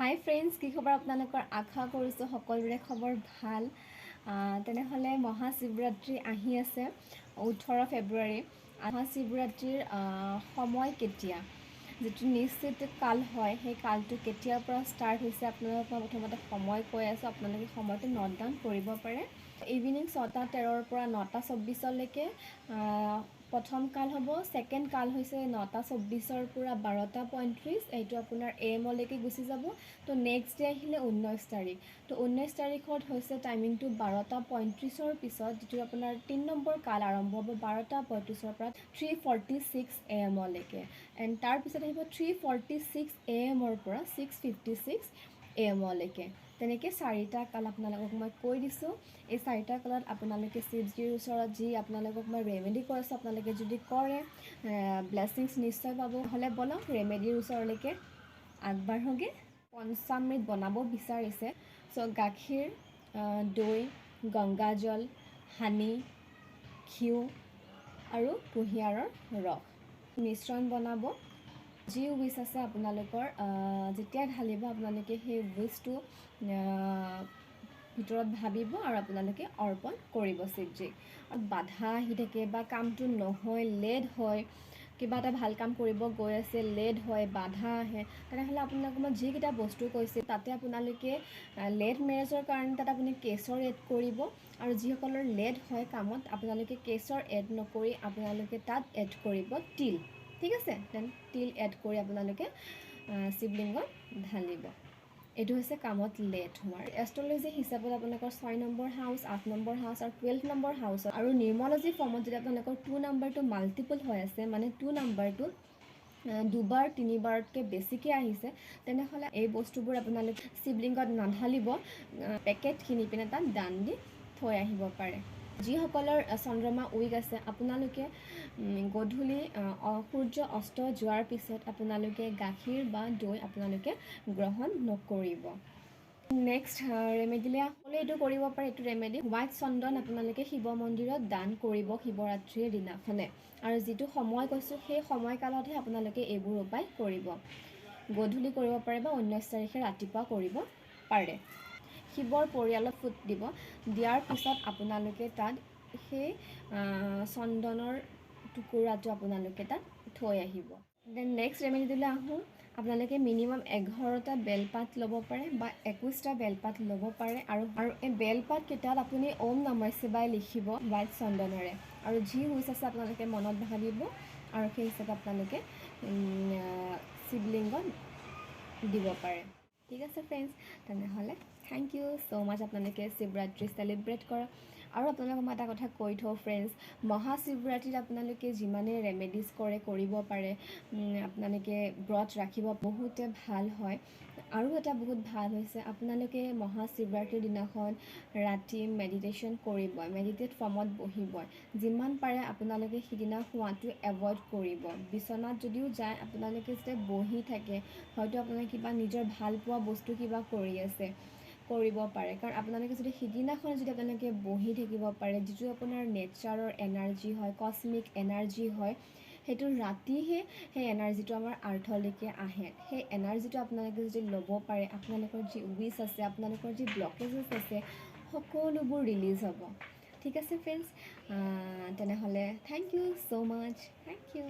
হাই friends, কি খবৰ আপোনালোকৰ? আশা কৰিছোঁ সকলোৰে খবৰ ভাল। তেনেহ'লে মহাশিৱৰাত্ৰি আহি আছে 18 ফেব্ৰুৱাৰী। মহাশিৱৰাত্ৰিৰ সময় কেতিয়া, যিটো নিশ্চিত কাল হয়, সেই কালটো কেতিয়াৰ পৰা ষ্টাৰ্ট হৈছে আপোনালোকক মই প্ৰথমতে সময় কৈ আছোঁ। আপোনালোকে সময়টো নোট ডাউন কৰিব পাৰে। ইভিনিং 6:13 পৰা 9:24লৈকে প্ৰথম কাল হ'ব। ছেকেণ্ড কাল হৈছে 9:24 পৰা 12:35। এইটো আপোনাৰ AM-লৈকে গুচি যাব। তো নেক্সট ডে আহিলে 19 তাৰিখ। তো 19 তাৰিখত হৈছে টাইমিংটো 12:35 পিছত, যিটো আপোনাৰ 3 নম্বৰ কাল আৰম্ভ হ'ব 12:35 পৰা 3:46 AM-লৈকে। এণ্ড তাৰপিছত আহিব 3:46 AM পৰা 6:56 AM-লৈকে। তেনেকৈ 4টা কাল আপোনালোকক মই কৈ দিছোঁ। এই 4টা কালত আপোনালোকে শিৱজীৰ ওচৰত যি আপোনালোকক মই ৰেমেডি কৈ আছোঁ, আপোনালোকে যদি কৰে ব্লেছিংছ নিশ্চয় পাব। হ'লে বলক ৰেমেডিৰ ওচৰলৈকে আগবাঢ়োগে। পঞ্চামৃত বনাব বিচাৰিছে। চ' গাখীৰ, দৈ, গংগাজল, হানি, ঘিউ আৰু কুঁহিয়াৰৰ ৰস মিশ্ৰণ বনাব। যি উইচ আছে আপোনালোকৰ, যেতিয়া ঢালিব আপোনালোকে সেই উইচটো ভিতৰত ভাবিব আৰু আপোনালোকে অৰ্পণ কৰিব শিৱজীক। বাধা আহি থাকে বা কামটো নহয়, লেট হয়, কিবা এটা ভাল কাম কৰিব গৈ আছে, লেট হয়, বাধা আহে, তেনেহ'লে আপোনালোকক মই যিকেইটা বস্তু কৈছোঁ তাতে আপোনালোকে লেট মেৰেজৰ কাৰণে তাত আপুনি কেশৰ এড কৰিব। আৰু যিসকলৰ লেট হয় কামত, আপোনালোকে কেশৰ এড নকৰি আপোনালোকে তাত এড কৰিব তিল। ঠিক আছে, দেন তিল এড কৰি আপোনালোকে শিৱলিংগত ঢালিব। এইটো হৈছে কামত লেট হোৱাৰ। এষ্ট্ৰলজি হিচাপত আপোনালোকৰ 6 নম্বৰ হাউচ, 8 নম্বৰ হাউচ আৰু 12 নম্বৰ হাউচ। আৰু নিউমৰলজি ফৰ্মত যদি আপোনালোকৰ 2 নম্বৰটো মাল্টিপল হৈ আছে, মানে 2 নম্বৰটো 2বাৰ 3বাৰতকৈ বেছিকৈ আহিছে, তেনেহ'লে এই বস্তুবোৰ আপোনালোকে শিৱলিংগত নাঢালিব, পেকেট কিনি পিনে তাত দান দি থৈ আহিব পাৰে। যিসকলৰ চন্দ্ৰমা উইক আছে, আপোনালোকে গধূলি সূৰ্য অস্ত যোৱাৰ পিছত আপোনালোকে গাখীৰ বা দৈ আপোনালোকে গ্ৰহণ নকৰিব। নেক্সট ৰেমেডিলে হ'লে এইটো কৰিব পাৰে। এইটো ৰেমেডি হোৱাইট চন্দন আপোনালোকে শিৱ মন্দিৰত দান কৰিব শিৱৰাত্ৰিৰ দিনাখনে। আৰু যিটো সময় কৈছোঁ সেই সময়কালতহে আপোনালোকে এইবোৰ উপায় কৰিব। গধূলি কৰিব পাৰে বা 19 তাৰিখে ৰাতিপুৱা কৰিব পাৰে। শিৱৰ পৰিয়ালত ফুট দিব। দিয়াৰ পিছত আপোনালোকে তাত সেই চন্দনৰ টুকুৰাটো আপোনালোকে তাত থৈ আহিব। দেন নেক্সট ৰেমেডিলৈ আহোঁ। আপোনালোকে মিনিমাম 11টা বেলপাত ল'ব পাৰে বা 21টা বেলপাত ল'ব পাৰে। আৰু এই বেলপাতকেইটাত আপুনি ওম নমঃ শিৱায় লিখিব হোৱাইট চন্দনেৰে। আৰু যি উইচ আছে আপোনালোকে মনত ভাবিব আৰু সেই হিচাপে আপোনালোকে শিৱলিংগত দিব পাৰে। ঠিক আছে ফ্ৰেণ্ডছ, তেনেহ'লে থেংক ইউ ছ' মাছ। আপোনালোকে শিৱৰাত্ৰি চেলিব্ৰেট কৰক। আৰু আপোনালোকক মই এটা কথা কৈ থওঁ ফ্ৰেণ্ডছ, মহাশিৱৰাত্ৰিত আপোনালোকে যিমানে ৰেমেডিজ কৰিব পাৰে, আপোনালোকে ব্ৰত ৰাখিব, বহুতে ভাল হয়। আৰু এটা বহুত ভাল হৈছে, আপোনালোকে মহাশিৱৰাত্ৰিৰ দিনাখন ৰাতি মেডিটেশ্যন কৰিব, মেডিটেট ফৰ্মত বহিব। যিমান পাৰে আপোনালোকে সিদিনা শোৱাটো এভইড কৰিব। বিচনাত যদিও যায় আপোনালোকে যেতিয়া বহি থাকে, হয়তো আপোনালোকে কিবা নিজৰ ভাল পোৱা বস্তু কিবা কৰি আছে, কৰিব পাৰে। কাৰণ আপোনালোকে যদি সিদিনাখন যদি আপোনালোকে বহি থাকিব পাৰে, যিটো আপোনাৰ নেচাৰৰ এনাৰ্জি হয়, কছমিক এনাৰ্জি হয়, সেইটো ৰাতিহে সেই এনাৰ্জিটো আমাৰ আৰ্থলৈকে আহে। সেই এনাৰ্জিটো আপোনালোকে যদি ল'ব পাৰে, আপোনালোকৰ যি উইচ আছে, আপোনালোকৰ যি ব্লকেজেছ আছে, সকলোবোৰ ৰিলিজ হ'ব। ঠিক আছে ফ্ৰেণ্ডছ, তেনেহ'লে thank you so' much. Thank U.